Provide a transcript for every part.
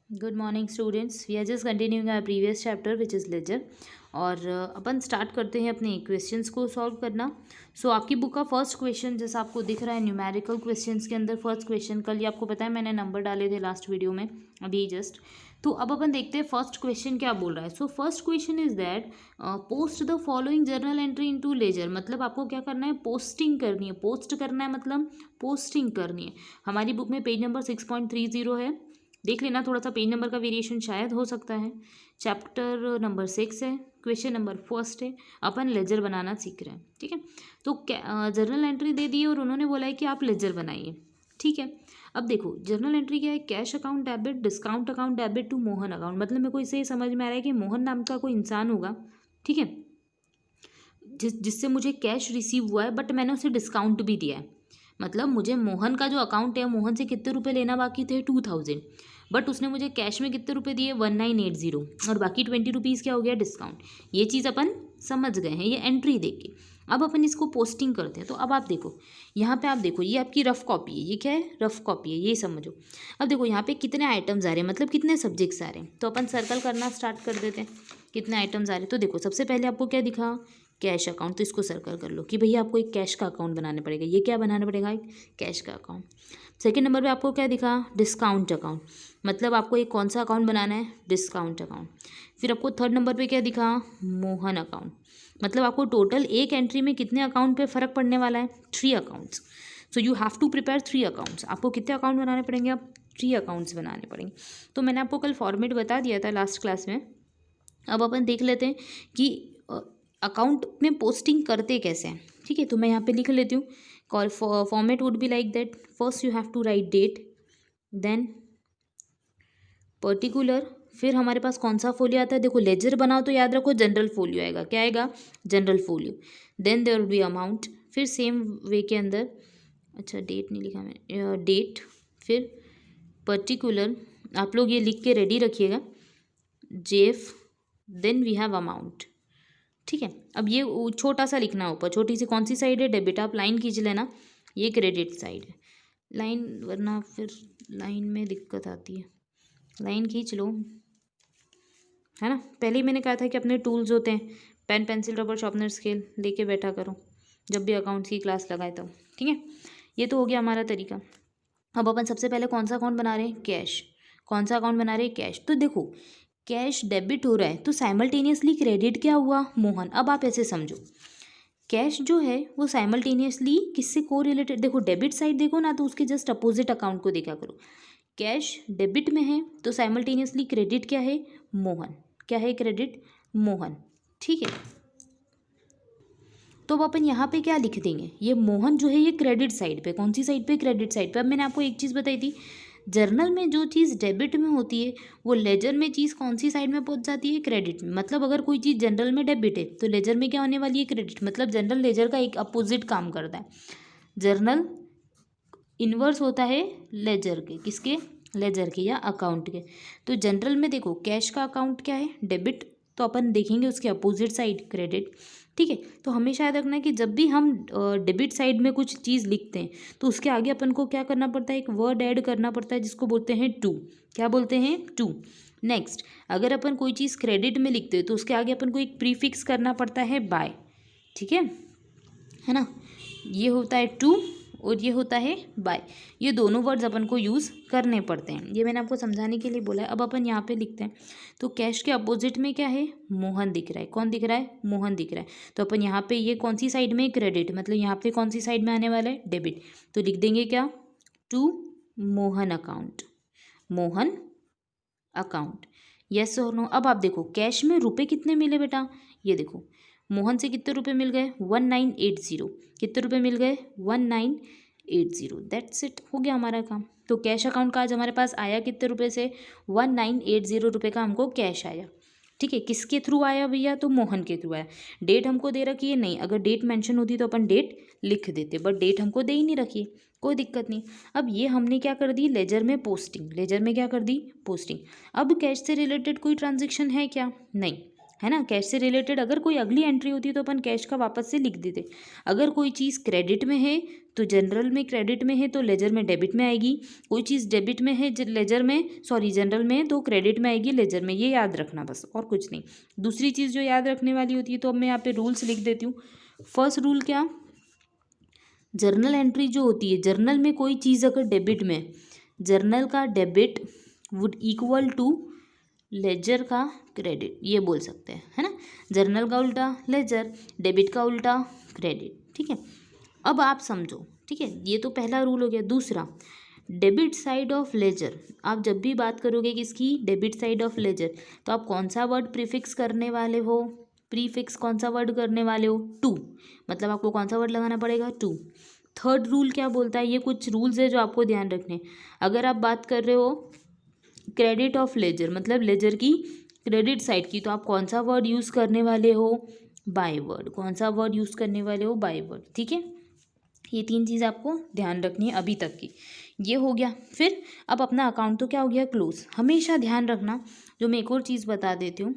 Good morning students, we are just continuing our previous chapter which is ledger. और अपन start करते हैं अपने क्वेश्चंस को सॉल्व करना। आपकी बुक का फर्स्ट क्वेश्चन जैसा आपको दिख रहा है न्यूमेरिकल क्वेश्चंस के अंदर फर्स्ट क्वेश्चन, कल ये आपको पता है मैंने नंबर डाले थे लास्ट वीडियो में अभी जस्ट। तो अब अपन देखते हैं फर्स्ट क्वेश्चन क्या बोल रहा है। First question is that post the following journal entry into ledger. मतलब आपको क्या करना है, पोस्टिंग करनी है। पोस्ट करना है मतलब पोस्टिंग करनी है। हमारी बुक में पेज नंबर 6.30 है, देख लेना, थोड़ा सा पेज नंबर का वेरिएशन शायद हो सकता है। चैप्टर नंबर 6 है, क्वेश्चन नंबर फर्स्ट है, अपन लेजर बनाना सीख रहे हैं। ठीक है, तो जर्नल एंट्री दे दी और उन्होंने बोला है कि आप लेजर बनाइए। ठीक है, अब देखो जर्नल एंट्री क्या है, cash account debit, discount account debit to Mohan account. मतलब मेरे को इससे समझ में आ रहा है कि मोहन नाम का कोई इंसान होगा, ठीक है, जिससे मुझे कैश रिसीव हुआ है, बट मैंने उसे डिस्काउंट भी दिया है। मतलब मुझे मोहन का जो अकाउंट है, मोहन से कितने रुपए लेना बाकी थे, 2000, बट उसने मुझे कैश में कितने रुपए दिए, 1980, और बाकी 20 रुपीज़ क्या हो गया, डिस्काउंट। ये चीज़ अपन समझ गए हैं, ये एंट्री देख के। अब अपन इसको पोस्टिंग करते हैं। तो अब आप देखो, यहाँ पे आप देखो, ये आपकी रफ कॉपी है। ये क्या है, रफ कॉपी है, ये समझो। अब देखो यहाँ पे कितने आइटम्स आ रहे हैं, मतलब कितने सब्जेक्ट्स आ रहे हैं। तो अपन सर्कल करना स्टार्ट कर देते हैं, कितने आइटम्स आ रहे हैं। तो देखो सबसे पहले आपको क्या दिखा, कैश अकाउंट। तो इसको सर्कल कर लो कि भैया आपको एक कैश का अकाउंट बनाना पड़ेगा। ये क्या बनाना पड़ेगा, एक कैश का अकाउंट। सेकंड नंबर पे आपको क्या दिखा, डिस्काउंट अकाउंट। मतलब आपको एक कौन सा अकाउंट बनाना है, डिस्काउंट अकाउंट। फिर आपको थर्ड नंबर पे क्या दिखा, मोहन अकाउंट। मतलब आपको टोटल एक एंट्री में कितने अकाउंट पे फ़र्क पड़ने वाला है, 3 accounts. So you have to prepare 3 accounts. आपको कितने अकाउंट बनाने पड़ेंगे, अब 3 अकाउंट्स बनाने पड़ेंगे। तो मैंने आपको कल फॉर्मेट बता दिया था लास्ट क्लास में। अब अपन देख लेते हैं कि अकाउंट में पोस्टिंग करते कैसे हैं। ठीक है, तो मैं यहाँ पे लिख लेती हूँ। Call format would be like that, first you have to write date, then particular, फिर हमारे पास कौन सा फोलियो आता है, देखो लेजर बनाओ तो याद रखो जनरल फोलियो आएगा। क्या आएगा, journal folio. Then there will be amount, फिर सेम वे के अंदर, अच्छा डेट नहीं लिखा मैंने, डेट, फिर पर्टिकुलर। आप लोग ये लिख के रेडी रखिएगा, JF, then we have amount. ठीक है, अब ये छोटा सा लिखना है ऊपर, छोटी सी कौन सी साइड है, डेबिट। आप लाइन खींच लेना, ये क्रेडिट साइड है लाइन, वरना फिर लाइन में दिक्कत आती है। लाइन खींच लो, है ना। पहले ही मैंने कहा था कि अपने टूल्स होते हैं, pen pencil rubber sharpener scale लेके बैठा करो जब भी अकाउंट्स की क्लास लगाए तो। ठीक है, ये तो हो गया हमारा तरीका। अब अपन सबसे पहले कौन सा अकाउंट बना रहे हैं, कैश। कौन सा अकाउंट बना रहे हैं, कैश। तो देखो कैश डेबिट हो रहा है तो साइमल्टेनियसली क्रेडिट क्या हुआ, मोहन। अब आप ऐसे समझो, कैश जो है वो साइमल्टेनियसली किससे को रिलेटेड, देखो डेबिट साइड देखो ना, तो उसके जस्ट अपोजिट अकाउंट को देखा करो। कैश डेबिट में है तो साइमल्टेनियसली क्रेडिट क्या है, मोहन। क्या है, क्रेडिट, मोहन। ठीक है, तो अब अपन यहाँ पे क्या लिख देंगे, ये मोहन जो है ये क्रेडिट साइड पे, कौन सी साइड पे, क्रेडिट साइड पे। अब मैंने आपको एक चीज़ बताई थी, जर्नल में जो चीज़ डेबिट में होती है वो लेजर में चीज़ कौन सी साइड में पहुंच जाती है, क्रेडिट में। मतलब अगर कोई चीज़ जनरल में डेबिट है तो लेजर में क्या होने वाली है, क्रेडिट। मतलब जनरल लेजर का एक अपोजिट काम करता है। जर्नल इन्वर्स होता है लेजर के, किसके, लेजर के या अकाउंट के। तो जनरल में देखो कैश का अकाउंट क्या है, डेबिट, तो अपन देखेंगे उसके अपोजिट साइड, क्रेडिट। ठीक है, तो हमेशा याद रखना है कि जब भी हम डेबिट साइड में कुछ चीज़ लिखते हैं तो उसके आगे अपन को क्या करना पड़ता है, एक वर्ड ऐड करना पड़ता है जिसको बोलते हैं टू। क्या बोलते हैं, टू। नेक्स्ट, अगर अपन कोई चीज़ क्रेडिट में लिखते हैं तो उसके आगे अपन को एक प्रीफिक्स करना पड़ता है बाय। ठीक है ना, ये होता है टू और ये होता है बाय। ये दोनों वर्ड्स अपन को यूज़ करने पड़ते हैं, ये मैंने आपको समझाने के लिए बोला है। अब अपन यहाँ पे लिखते हैं, तो कैश के अपोजिट में क्या है, मोहन दिख रहा है। कौन दिख रहा है, मोहन दिख रहा है। तो अपन यहाँ पे ये कौन सी साइड में, क्रेडिट, मतलब यहाँ पे कौन सी साइड में आने वाला है, डेबिट। तो लिख देंगे क्या, to Mohan account, Mohan account. Yes और नो। अब आप देखो कैश में रुपए कितने मिले बेटा, ये देखो मोहन से कितने रुपए मिल गए, 1980। कितने रुपए मिल गए, 1980। दैट्स इट, हो गया हमारा काम। तो कैश अकाउंट का आज हमारे पास आया कितने रुपए से, 1980 रुपये का हमको कैश आया। ठीक है, किसके थ्रू आया भैया, तो मोहन के थ्रू आया। डेट हमको दे रखी है नहीं, अगर डेट मेंशन होती तो अपन डेट लिख देते, बट डेट हमको दे ही नहीं रखी, कोई दिक्कत नहीं। अब ये हमने क्या कर दी, लेजर में पोस्टिंग, लेजर में क्या कर दी, पोस्टिंग। अब कैश से रिलेटेड कोई ट्रांजेक्शन है क्या, नहीं। है ना। कैश से रिलेटेड अगर कोई अगली एंट्री होती है तो अपन कैश का वापस से लिख देते। अगर कोई चीज़ क्रेडिट में है तो जनरल में क्रेडिट में है तो लेजर में डेबिट में आएगी। कोई चीज़ डेबिट में है लेजर में जनरल में तो क्रेडिट में आएगी लेजर में। ये याद रखना बस, और कुछ नहीं। दूसरी चीज़ जो याद रखने वाली होती है तो अब मैं यहाँ पे रूल्स लिख देती हूँ। फर्स्ट रूल क्या, जर्नल एंट्री जो होती है, जर्नल में कोई चीज़ अगर डेबिट में, जर्नल का debit would equal to ledger का क्रेडिट, ये बोल सकते हैं, है ना। जर्नल का उल्टा लेजर, डेबिट का उल्टा क्रेडिट, ठीक है। अब आप समझो, ठीक है, ये तो पहला रूल हो गया। दूसरा, डेबिट साइड ऑफ लेजर, आप जब भी बात करोगे किसकी, डेबिट साइड ऑफ लेजर, तो आप कौन सा वर्ड प्रीफिक्स करने वाले हो, प्रीफिक्स कौन सा वर्ड करने वाले हो, टू, मतलब आपको कौन सा वर्ड लगाना पड़ेगा, टू। थर्ड रूल क्या बोलता है, ये कुछ रूल्स है जो आपको ध्यान रखने। अगर आप बात कर रहे हो क्रेडिट ऑफ लेजर, मतलब लेजर की क्रेडिट साइड की, तो आप कौन सा वर्ड यूज़ करने वाले हो, बाय वर्ड। कौन सा वर्ड यूज़ करने वाले हो, बाय वर्ड, ठीक है। ये तीन चीज़ आपको ध्यान रखनी है अभी तक की। ये हो गया। फिर अब अपना अकाउंट तो क्या हो गया, क्लोज। हमेशा ध्यान रखना, जो मैं एक और चीज़ बता देती हूँ,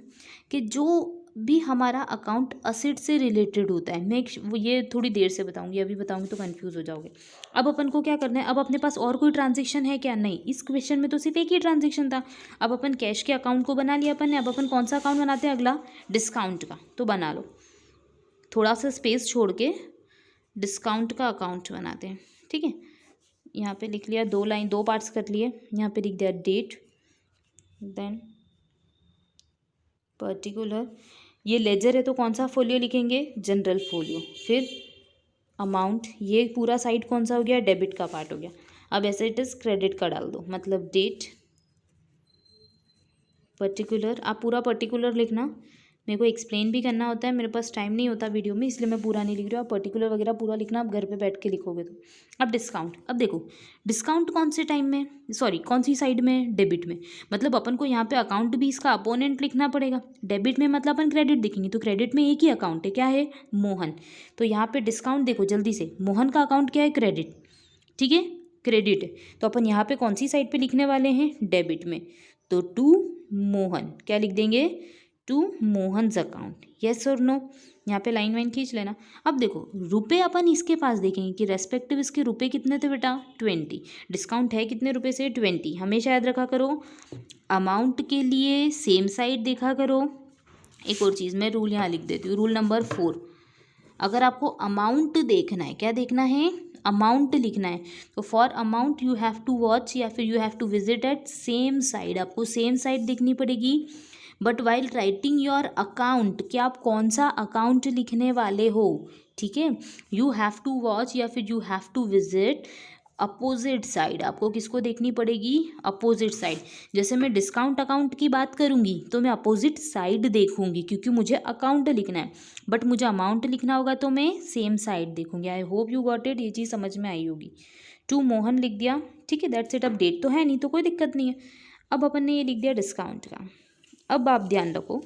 कि जो भी हमारा अकाउंट असेट से रिलेटेड होता है, मैं ये थोड़ी देर से बताऊंगी, अभी बताऊंगी तो कंफ्यूज हो जाओगे। अब अपन को क्या करना है, अब अपने पास और कोई ट्रांजेक्शन है क्या, नहीं। इस क्वेश्चन में तो सिर्फ एक ही ट्रांजेक्शन था। अब अपन कैश के अकाउंट को बना लिया अपन ने। अब अपन कौन सा अकाउंट बनाते हैं, अगला डिस्काउंट का, तो बना लो। थोड़ा सा स्पेस छोड़ के डिस्काउंट का अकाउंट बनाते हैं, ठीक है। यहाँ पे लिख लिया, दो लाइन, दो पार्ट्स कर लिए। यहाँ पे लिख दिया डेट, देन पर्टिकुलर, ये लेजर है तो कौन सा फोलियो लिखेंगे, जनरल फोलियो। फिर अमाउंट, ये पूरा साइड कौन सा हो गया, डेबिट का पार्ट हो गया। अब ऐसे इट इज़ क्रेडिट का डाल दो, मतलब डेट पर्टिकुलर। आप पूरा पर्टिकुलर लिखना, मेरे को एक्सप्लेन भी करना होता है, मेरे पास टाइम नहीं होता वीडियो में, इसलिए मैं पूरा नहीं लिख रही हूँ। आप पर्टिकुलर वगैरह पूरा लिखना, आप घर पे बैठ के लिखोगे तो। अब डिस्काउंट, अब देखो डिस्काउंट कौन से टाइम में, सॉरी कौन सी साइड में, डेबिट में। मतलब अपन को यहाँ पे अकाउंट भी इसका अपोनेंट लिखना पड़ेगा। डेबिट में मतलब अपन क्रेडिट देखेंगे, तो क्रेडिट में एक ही अकाउंट है, क्या है, मोहन। तो यहाँ पे डिस्काउंट देखो जल्दी से, मोहन का अकाउंट क्या है, क्रेडिट, ठीक है, क्रेडिट है। तो अपन यहाँ पे कौन सी साइड पे लिखने वाले हैं, डेबिट में। तो टू मोहन, क्या लिख देंगे, टू मोहन्स अकाउंट, येस और नो। यहाँ पे लाइन वाइन खींच लेना। अब देखो रुपए अपन इसके पास देखेंगे कि रेस्पेक्टिव इसके रुपए कितने थे बेटा, 20। डिस्काउंट है कितने रुपए से, 20। हमेशा याद रखा करो, अमाउंट के लिए सेम साइड देखा करो। एक और चीज़ मैं रूल यहाँ लिख देती हूँ, रूल नंबर 4। अगर आपको अमाउंट देखना है, क्या देखना है, अमाउंट लिखना है, तो for amount you have to watch या फिर you have to visit at same side. आपको सेम साइड देखनी पड़ेगी। But while writing your account, कि आप कौन सा अकाउंट लिखने वाले हो, ठीक है, यू हैव टू वॉच या फिर you have to visit opposite side. आपको किसको देखनी पड़ेगी, अपोजिट साइड। जैसे मैं डिस्काउंट अकाउंट की बात करूंगी तो मैं अपोजिट साइड देखूंगी, क्योंकि मुझे अकाउंट लिखना है। बट मुझे अमाउंट लिखना होगा तो मैं सेम साइड देखूंगी। I hope you got it, ये चीज़ समझ में आई होगी। टू मोहन लिख दिया, ठीक है, दैट्स इट। अब डेट तो है नहीं तो कोई दिक्कत नहीं है। अब अपन ने ये लिख दिया डिस्काउंट का। अब आप ध्यान रखो,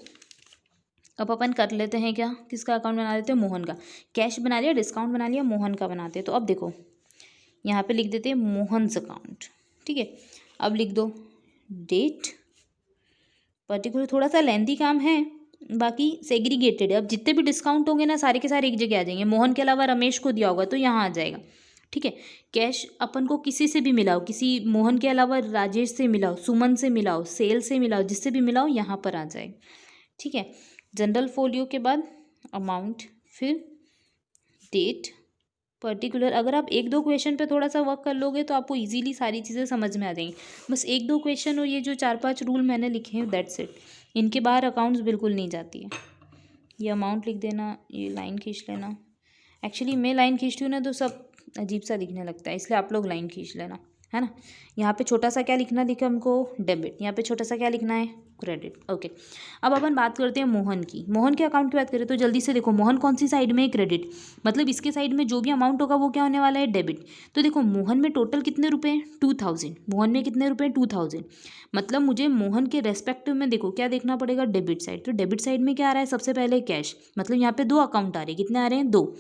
अब अपन कर लेते हैं क्या, किसका अकाउंट बना लेते हैं, मोहन का। कैश बना लिया, डिस्काउंट बना लिया, मोहन का बनाते हैं। तो अब देखो यहाँ पे लिख देते हैं मोहन्स अकाउंट, ठीक है। अब लिख दो डेट पर्टिकुलर, थोड़ा सा लेंथी काम है, बाकी सेग्रीगेटेड है। अब जितने भी डिस्काउंट होंगे ना सारे के सारे एक जगह आ जाएंगे। मोहन के अलावा रमेश को दिया होगा तो यहाँ आ जाएगा, ठीक है। कैश अपन को किसी से भी मिलाओ, किसी मोहन के अलावा राजेश से मिलाओ, सुमन से मिलाओ, सेल से मिलाओ, जिससे भी मिलाओ यहाँ पर आ जाए, ठीक है। जनरल फोलियो के बाद अमाउंट, फिर डेट पर्टिकुलर। अगर आप एक दो क्वेश्चन पे थोड़ा सा वर्क कर लोगे तो आपको इजीली सारी चीज़ें समझ में आ जाएंगी। बस एक दो क्वेश्चन और ये जो 4-5 रूल मैंने लिखे हैं, दैट्स इट। इनके बाहर अकाउंट्स बिल्कुल नहीं जाती है। ये अमाउंट लिख देना, ये लाइन खींच लेना। एक्चुअली मैं लाइन खींचती हूँ ना तो सब अजीब सा दिखने लगता है, इसलिए आप लोग लाइन खींच लेना, है ना। यहाँ पे छोटा सा क्या लिखना दिखा हमको, डेबिट। यहाँ पे छोटा सा क्या लिखना है, क्रेडिट, ओके। अब अपन बात करते हैं मोहन की। मोहन के अकाउंट की बात करें तो जल्दी से देखो, मोहन कौन सी साइड में है, क्रेडिट। मतलब इसके साइड में जो भी अमाउंट होगा वो क्या होने वाला है, डेबिट। तो देखो मोहन में टोटल कितने रुपए, 2000। मोहन में कितने रुपए, 2000। मतलब मुझे मोहन के रेस्पेक्टिव में देखो क्या देखना पड़ेगा, डेबिट साइड। तो डेबिट साइड में क्या आ रहा है, सबसे पहले कैश। मतलब यहाँ पे दो अकाउंट आ रहे हैं, कितने आ रहे हैं, दो।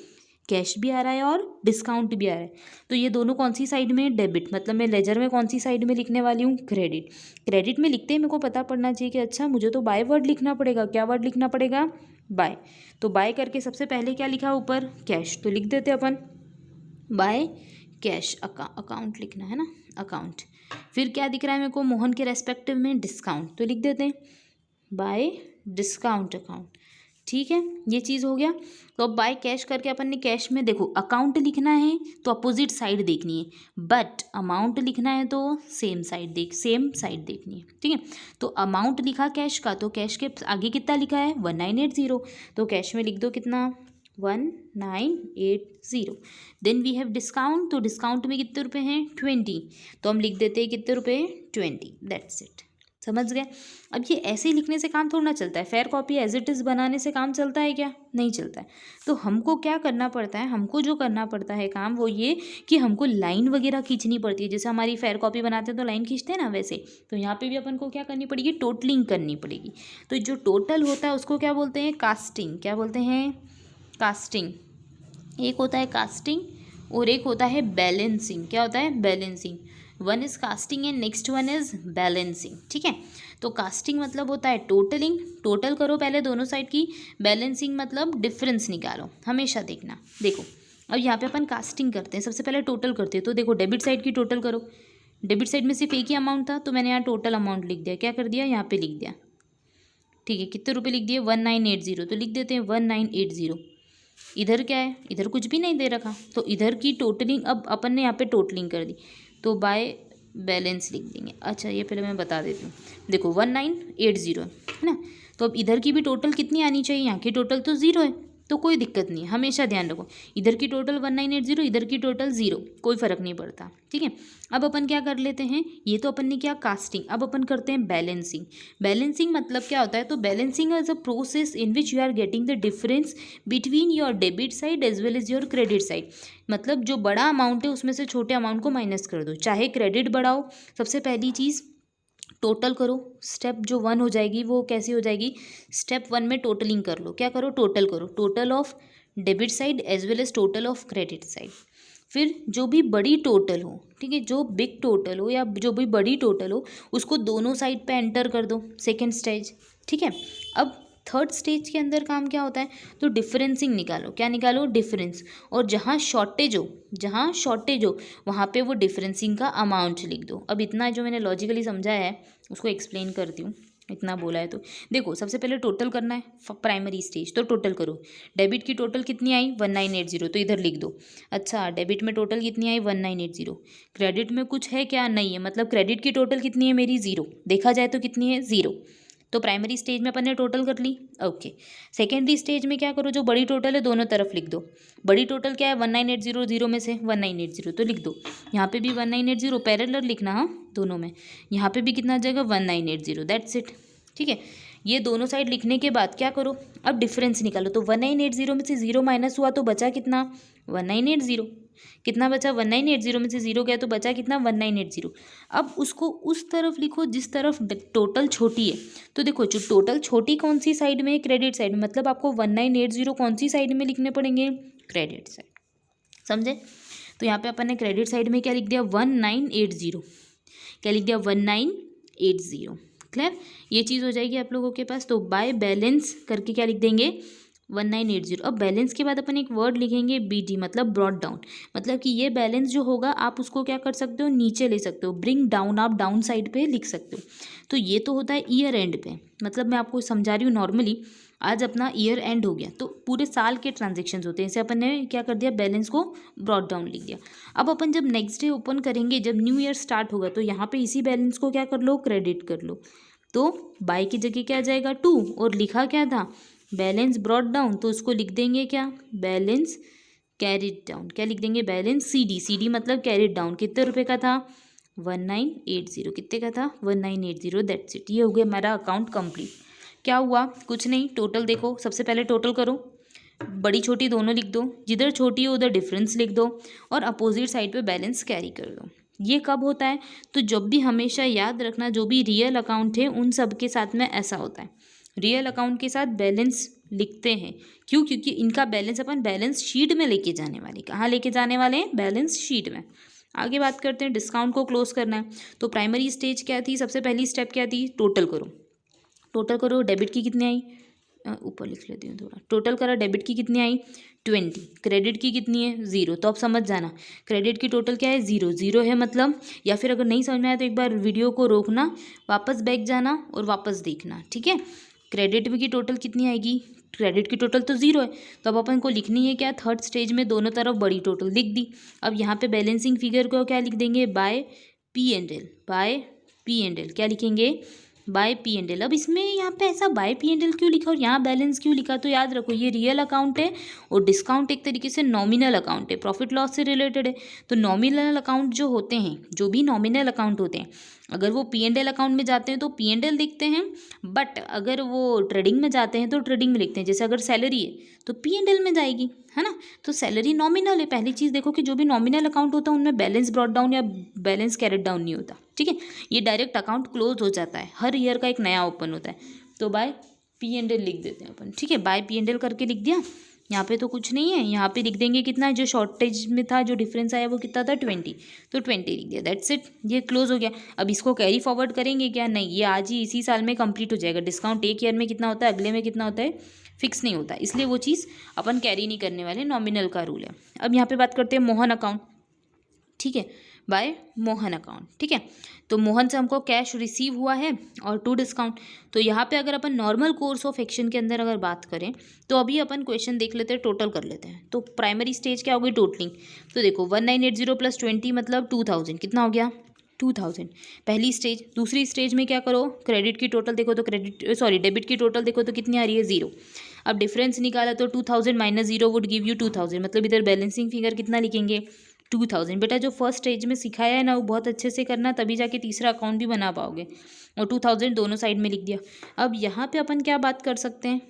कैश भी आ रहा है और डिस्काउंट भी आ रहा है, तो ये दोनों कौन सी साइड में, डेबिट। मतलब मैं लेजर में कौन सी साइड में लिखने वाली हूँ, क्रेडिट। क्रेडिट में लिखते ही मेरे को पता पड़ना चाहिए कि अच्छा मुझे तो बाय वर्ड लिखना पड़ेगा। क्या वर्ड लिखना पड़ेगा, बाय। तो बाय करके सबसे पहले क्या लिखा ऊपर, कैश, तो लिख देते अपन बाय कैश। अकाउंट लिखना है ना, अकाउंट। फिर क्या दिख रहा है मेरे को, मोहन के रेस्पेक्टिव में डिस्काउंट, तो लिख देते हैं बाय डिस्काउंट अकाउंट। ठीक है, ये चीज़ हो गया। तो अब बाय कैश करके अपन ने कैश में देखो अकाउंट लिखना है तो अपोजिट साइड देखनी है, बट अमाउंट लिखना है तो सेम साइड देखनी है। ठीक है, तो अमाउंट लिखा कैश का, तो कैश के आगे कितना लिखा है 1980, तो कैश में लिख दो कितना 1980। देन वी हैव डिस्काउंट, तो डिस्काउंट में कितने रुपए हैं 20, तो हम लिख देते हैं कितने रुपए 20। दैट्स इट, समझ गए। अब ये ऐसे ही लिखने से काम थोड़ा ना चलता है, fair copy as it is बनाने से काम चलता है क्या, नहीं चलता है। तो हमको क्या करना पड़ता है, हमको जो करना पड़ता है काम वो ये कि हमको लाइन वगैरह खींचनी पड़ती है। जैसे हमारी फेयर कॉपी बनाते हैं तो लाइन खींचते हैं ना, वैसे तो यहाँ पे भी अपन को क्या करनी पड़ेगी, टोटलिंग करनी पड़ेगी। तो जो टोटल होता है उसको क्या बोलते हैं, कास्टिंग। क्या बोलते हैं, कास्टिंग। एक होता है कास्टिंग और एक होता है बैलेंसिंग। क्या होता है, balancing. One is casting and next one is balancing. ठीक है, तो कास्टिंग मतलब होता है टोटलिंग, टोटल करो पहले दोनों साइड की। बैलेंसिंग मतलब डिफरेंस निकालो, हमेशा देखना। देखो अब यहाँ पे अपन कास्टिंग करते हैं, सबसे पहले टोटल करते हैं। तो देखो डेबिट साइड की टोटल करो, डेबिट साइड में सिर्फ एक ही अमाउंट था तो मैंने यहाँ टोटल अमाउंट लिख दिया। क्या कर दिया, यहाँ पे लिख दिया। ठीक है, कितने रुपए लिख दिए 1980, तो लिख देते हैं 1980। इधर क्या है, इधर कुछ भी नहीं दे रखा, तो इधर की टोटलिंग अब अपन ने यहाँ पे टोटलिंग कर दी, तो बाय बैलेंस लिख देंगे। अच्छा ये पहले मैं बता देती हूँ, देखो 1980 है ना, तो अब इधर की भी टोटल कितनी आनी चाहिए, यहाँ की टोटल तो ज़ीरो है, तो कोई दिक्कत नहीं है, हमेशा ध्यान रखो इधर की टोटल 1980, इधर की टोटल ज़ीरो, कोई फ़र्क नहीं पड़ता। ठीक है, अब अपन क्या कर लेते हैं, ये तो अपन ने क्या कास्टिंग, अब अपन करते हैं बैलेंसिंग। बैलेंसिंग मतलब क्या होता है, तो balancing is a process in which you are getting the difference between your debit side as well as your credit side. मतलब जो बड़ा अमाउंट है उसमें से छोटे अमाउंट को माइनस कर दो, चाहे क्रेडिट बढ़ाओ। सबसे पहली चीज़ टोटल करो, स्टेप जो 1 हो जाएगी वो कैसी हो जाएगी, स्टेप 1 में टोटलिंग कर लो। क्या करो, टोटल करो, total of debit side as well as total of credit side. फिर जो भी बड़ी टोटल हो, ठीक है, जो बिग टोटल हो या जो भी बड़ी टोटल हो उसको दोनों साइड पे एंटर कर दो, सेकेंड स्टेज। ठीक है, अब थर्ड स्टेज के अंदर काम क्या होता है, तो डिफरेंसिंग निकालो। क्या निकालो, डिफरेंस। और जहाँ शॉर्टेज हो वहाँ पे वो डिफरेंसिंग का अमाउंट लिख दो। अब इतना जो मैंने लॉजिकली समझाया है उसको एक्सप्लेन करती हूँ, इतना बोला है तो देखो सबसे पहले टोटल करना है, प्राइमरी स्टेज, तो टोटल करो। डेबिट की टोटल कितनी आई 1980, तो इधर लिख दो। अच्छा डेबिट में टोटल कितनी आई 1980, क्रेडिट में कुछ है क्या, नहीं है, मतलब क्रेडिट की टोटल कितनी है मेरी ज़ीरो, देखा जाए तो कितनी है ज़ीरो। तो प्राइमरी स्टेज में अपन ने टोटल कर ली। ओके, सेकेंडरी स्टेज में क्या करो, जो बड़ी टोटल है दोनों तरफ लिख दो। बड़ी टोटल क्या है 1980, जीरो में से 1980 तो लिख दो। यहाँ पे भी 1980 पैरेलल लिखना, हाँ दोनों में। यहाँ पे भी कितना आ जाएगा 1980, दैट्स इट। ठीक है, ये दोनों साइड लिखने के बाद क्या करो, अब डिफरेंस निकालो। तो 1980 में से ज़ीरो माइनस हुआ तो बचा कितना 1980, कितना बचा 1980 में से ज़ीरो गया तो बचा कितना 1980। अब उसको उस तरफ लिखो जिस तरफ टोटल छोटी है। तो देखो जो टोटल छोटी कौन सी साइड में है, क्रेडिट साइड में, मतलब आपको 1980 कौन सी साइड में लिखने पड़ेंगे, क्रेडिट साइड। समझे, तो यहाँ पे अपन ने क्रेडिट साइड में क्या लिख दिया 1980, क्या लिख दिया 1980। क्लियर, ये चीज़ हो जाएगी आप लोगों के पास। तो बाय बैलेंस करके क्या लिख देंगे 1980। अब बैलेंस के बाद अपन एक वर्ड लिखेंगे BD, मतलब ब्रॉट डाउन। मतलब कि ये बैलेंस जो होगा आप उसको क्या कर सकते हो, नीचे ले सकते हो, ब्रिंग डाउन, आप डाउन साइड पे लिख सकते हो। तो ये तो होता है ईयर एंड पे, मतलब मैं आपको समझा रही हूँ नॉर्मली। आज अपना ईयर एंड हो गया तो पूरे साल के ट्रांजेक्शन्स होते हैं, इसे अपन ने क्या कर दिया, बैलेंस को ब्रॉट डाउन लिख दिया। अब अपन जब नेक्स्ट डे ओपन करेंगे, जब न्यू ईयर स्टार्ट होगा, तो यहाँ पे इसी बैलेंस को क्या कर लो, क्रेडिट कर लो। तो बाय की जगह क्या आ जाएगा 2, और लिखा क्या था बैलेंस ब्रॉट डाउन, तो उसको लिख देंगे क्या, बैलेंस कैरिड डाउन। क्या लिख देंगे, बैलेंस CD मतलब कैरिड डाउन। कितने रुपए का था 1980, कितने का था 1980, दैट्स इट। ये हो गया हमारा अकाउंट कंप्लीट। क्या हुआ, कुछ नहीं, टोटल देखो, सबसे पहले टोटल करो, बड़ी छोटी दोनों लिख दो, जिधर छोटी हो उधर डिफरेंस लिख दो, और अपोजिट साइड पे बैलेंस कैरी कर दो। ये कब होता है, तो जब भी, हमेशा याद रखना, जो भी रियल अकाउंट है उन सब के साथ में ऐसा होता है। रियल अकाउंट के साथ बैलेंस लिखते हैं। क्यों? क्योंकि इनका बैलेंस अपन बैलेंस शीट में लेके जाने वाले। कहाँ लेके जाने वाले हैं? बैलेंस शीट में। आगे बात करते हैं, डिस्काउंट को क्लोज करना है। तो प्राइमरी स्टेज क्या थी? सबसे पहली स्टेप क्या थी? टोटल करो। टोटल करो, डेबिट की कितनी आई? ऊपर लिख लेती हूँ थोड़ा। टोटल करा, डेबिट की कितनी आई? 20। क्रेडिट की कितनी है? 0। तो अब समझ जाना, क्रेडिट की टोटल क्या है? 0। 0 है मतलब, या फिर अगर नहीं समझ में आया तो एक बार वीडियो को रोकना, वापस बैक जाना और वापस देखना, ठीक है। क्रेडिट की टोटल कितनी आएगी? क्रेडिट की टोटल तो 0 है, तो अब अपन को लिखनी है क्या? थर्ड स्टेज में दोनों तरफ बड़ी टोटल लिख दी। अब यहाँ पे बैलेंसिंग फिगर को क्या लिख देंगे? By P and L. By P and L क्या लिखेंगे? By P and L. अब इसमें यहाँ पे ऐसा बाय पी एंड एल क्यों लिखा और यहाँ बैलेंस क्यों लिखा? तो याद रखो, ये रियल अकाउंट है और डिस्काउंट एक तरीके से नॉमिनल अकाउंट है, प्रॉफिट लॉस से रिलेटेड है। तो नॉमिनल अकाउंट जो होते हैं, जो भी नॉमिनल अकाउंट होते हैं, अगर वो पी एंड एल अकाउंट में जाते हैं तो पी एंड एल लिखते हैं, बट अगर वो ट्रेडिंग में जाते हैं तो ट्रेडिंग में लिखते हैं। जैसे अगर सैलरी है तो पी एंड एल में जाएगी, है ना। तो सैलरी नॉमिनल है। पहली चीज़ देखो कि जो भी नॉमिनल अकाउंट होता है उनमें बैलेंस ब्रॉट डाउन या बैलेंस कैरेट डाउन नहीं होता, ठीक है। ये डायरेक्ट अकाउंट क्लोज हो जाता है, हर ईयर का एक नया ओपन होता है। तो बाय पी एंड एल लिख देते हैं अपन, ठीक है। बाय पी एंड एल करके लिख दिया। यहाँ पे तो कुछ नहीं है, यहाँ पे लिख देंगे कितना जो शॉर्टेज में था, जो डिफरेंस आया वो कितना था? 20। तो 20 लिख दिया, दैट्स इट, ये क्लोज हो गया। अब इसको कैरी फॉरवर्ड करेंगे क्या? नहीं, ये आज ही इसी साल में कंप्लीट हो जाएगा। डिस्काउंट एक ईयर में कितना होता है, अगले में कितना होता है, फिक्स नहीं होता, इसलिए वो चीज़ अपन कैरी नहीं करने वाले, नॉमिनल का रूल है। अब यहाँ पे बात करते हैं मोहन अकाउंट, ठीक है। बाय मोहन अकाउंट, ठीक है। तो मोहन से हमको कैश रिसीव हुआ है और टू डिस्काउंट। तो यहाँ पे अगर अपन नॉर्मल कोर्स ऑफ एक्शन के अंदर अगर बात करें तो अभी अपन क्वेश्चन देख लेते हैं, टोटल कर लेते हैं। तो प्राइमरी स्टेज क्या होगी? टोटलिंग। तो देखो 1980 + 20 मतलब 2000, कितना हो गया? 2000 पहली स्टेज। दूसरी स्टेज में क्या करो? क्रेडिट की टोटल देखो तो डेबिट की टोटल देखो तो कितनी आ रही है? 0। अब डिफरेंस निकाला तो 2000 - 0 वुड गिव यू 2000, मतलब इधर बैलेंसिंग फिगर कितना लिखेंगे? 2000। बेटा जो फर्स्ट स्टेज में सिखाया है ना वो बहुत अच्छे से करना, तभी जाके तीसरा अकाउंट भी बना पाओगे। और 2000 दोनों साइड में लिख दिया। अब यहाँ पे अपन क्या बात कर सकते हैं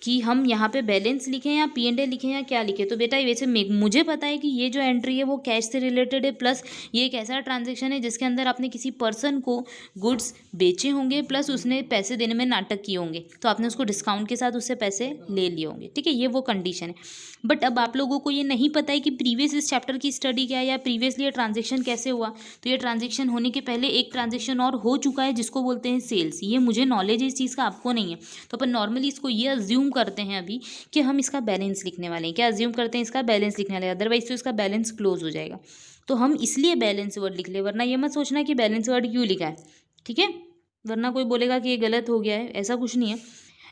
कि हम यहाँ पे बैलेंस लिखें या पी एंड एल लिखें या क्या लिखें। तो बेटा वैसे मुझे पता है कि ये जो एंट्री है वो कैश से रिलेटेड है, प्लस ये एक ऐसा ट्रांजैक्शन है जिसके अंदर आपने किसी पर्सन को गुड्स बेचे होंगे, प्लस उसने पैसे देने में नाटक किए होंगे, तो आपने उसको डिस्काउंट के साथ उससे पैसे ले लिए होंगे, ठीक है। ये वो कंडीशन है। बट अब आप लोगों को ये नहीं पता है कि प्रीवियस इस चैप्टर की स्टडी क्या है या प्रीवियसली ये ट्रांजेक्शन कैसे हुआ। तो ये ट्रांजेक्शन होने के पहले एक ट्रांजेक्शन और हो चुका है जिसको बोलते हैं सेल्स। ये मुझे नॉलेज है इस चीज़ का, आपको नहीं है। तो अपन नॉर्मली इसको ये अज्यूम करते हैं अभी कि हम इसका बैलेंस लिखने वाले हैं। क्या अज्यूम करते हैं? इसका बैलेंस लिखने वाले हैं, अदरवाइज तो इसका बैलेंस क्लोज हो जाएगा। तो हम इसलिए बैलेंस वर्ड लिख ले, वरना ये मत सोचना कि बैलेंस वर्ड क्यों लिखा है, ठीक है। वरना कोई बोलेगा कि ये गलत हो गया है, ऐसा कुछ नहीं है।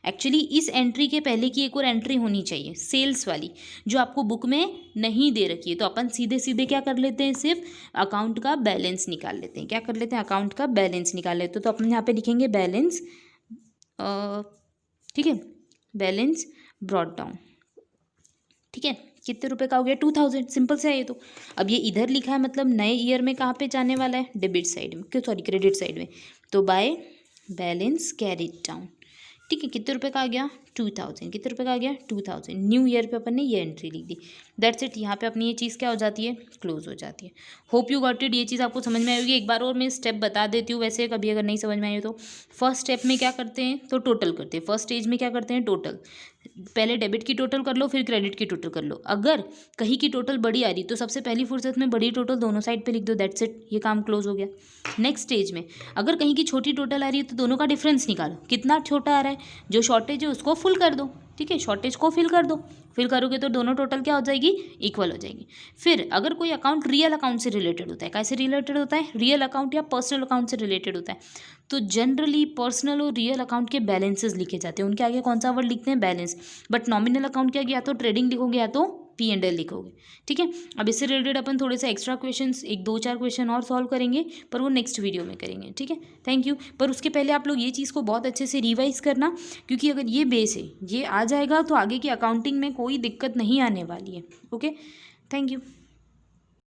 एक्चुअली इस एंट्री के पहले की एक और एंट्री होनी चाहिए, सेल्स वाली, जो आपको बुक में नहीं दे रखी है। तो अपन सीधे सीधे क्या कर लेते हैं? सिर्फ अकाउंट का बैलेंस निकाल लेते हैं। क्या कर लेते हैं? अकाउंट का बैलेंस निकाल लेते हैं। तो अपन यहाँ पे लिखेंगे बैलेंस, ठीक है, बैलेंस ब्रॉट डाउन, ठीक है। कितने रुपए का हो गया? 2000, सिंपल से है ये तो। अब ये इधर लिखा है मतलब नए ईयर में कहाँ पे जाने वाला है? डेबिट साइड में, क्रेडिट साइड में। तो बाय बैलेंस कैरिड डाउन, ठीक है। कितने रुपए का आ गया? 2000। कितने रुपए का आ गया? 2000। न्यू ईयर पे अपन ने ये एंट्री लिख दी, दैट्स इट। यहाँ पे अपनी ये चीज़ क्या हो जाती है? क्लोज हो जाती है। Hope you got it. ये चीज़ आपको समझ में आएगी। एक बार और मैं स्टेप बता देती हूँ, वैसे कभी अगर नहीं समझ में आई तो। फर्स्ट स्टेप में क्या करते हैं? तो टोटल करते हैं। फर्स्ट स्टेज में क्या करते हैं? टोटल। पहले डेबिट की टोटल कर लो, फिर क्रेडिट की टोटल कर लो। अगर कहीं की टोटल बड़ी आ रही तो सबसे पहली फुर्सत में बड़ी टोटल दोनों साइड पे लिख दो, दैट्स इट, ये काम क्लोज हो गया। नेक्स्ट स्टेज में अगर कहीं की छोटी टोटल आ रही है तो दोनों का डिफरेंस निकालो, कितना छोटा आ रहा है, जो शॉर्टेज है उसको फुल कर दो, ठीक है, शॉर्टेज को फिल कर दो। फिल करोगे तो दोनों टोटल क्या हो जाएगी? इक्वल हो जाएगी। फिर अगर कोई अकाउंट रियल अकाउंट से रिलेटेड होता है, कैसे रिलेटेड होता है? रियल अकाउंट या पर्सनल अकाउंट से रिलेटेड होता है, तो जनरली पर्सनल और रियल अकाउंट के बैलेंसेस लिखे जाते हैं। उनके आगे कौन सा वर्ड लिखते हैं? बैलेंस। बट नॉमिनल अकाउंट के आगे या तो ट्रेडिंग लिखोगे या तो पी एंड एल लिखोगे, ठीक है। अब इससे रिलेटेड अपन थोड़े से एक्स्ट्रा क्वेश्चंस, 1-2-4 क्वेश्चन और सॉल्व करेंगे, पर वो नेक्स्ट वीडियो में करेंगे, ठीक है। Thank you. पर उसके पहले आप लोग ये चीज़ को बहुत अच्छे से रिवाइज करना, क्योंकि अगर ये बेस है, ये आ जाएगा तो आगे की अकाउंटिंग में कोई दिक्कत नहीं आने वाली है। Okay, thank you.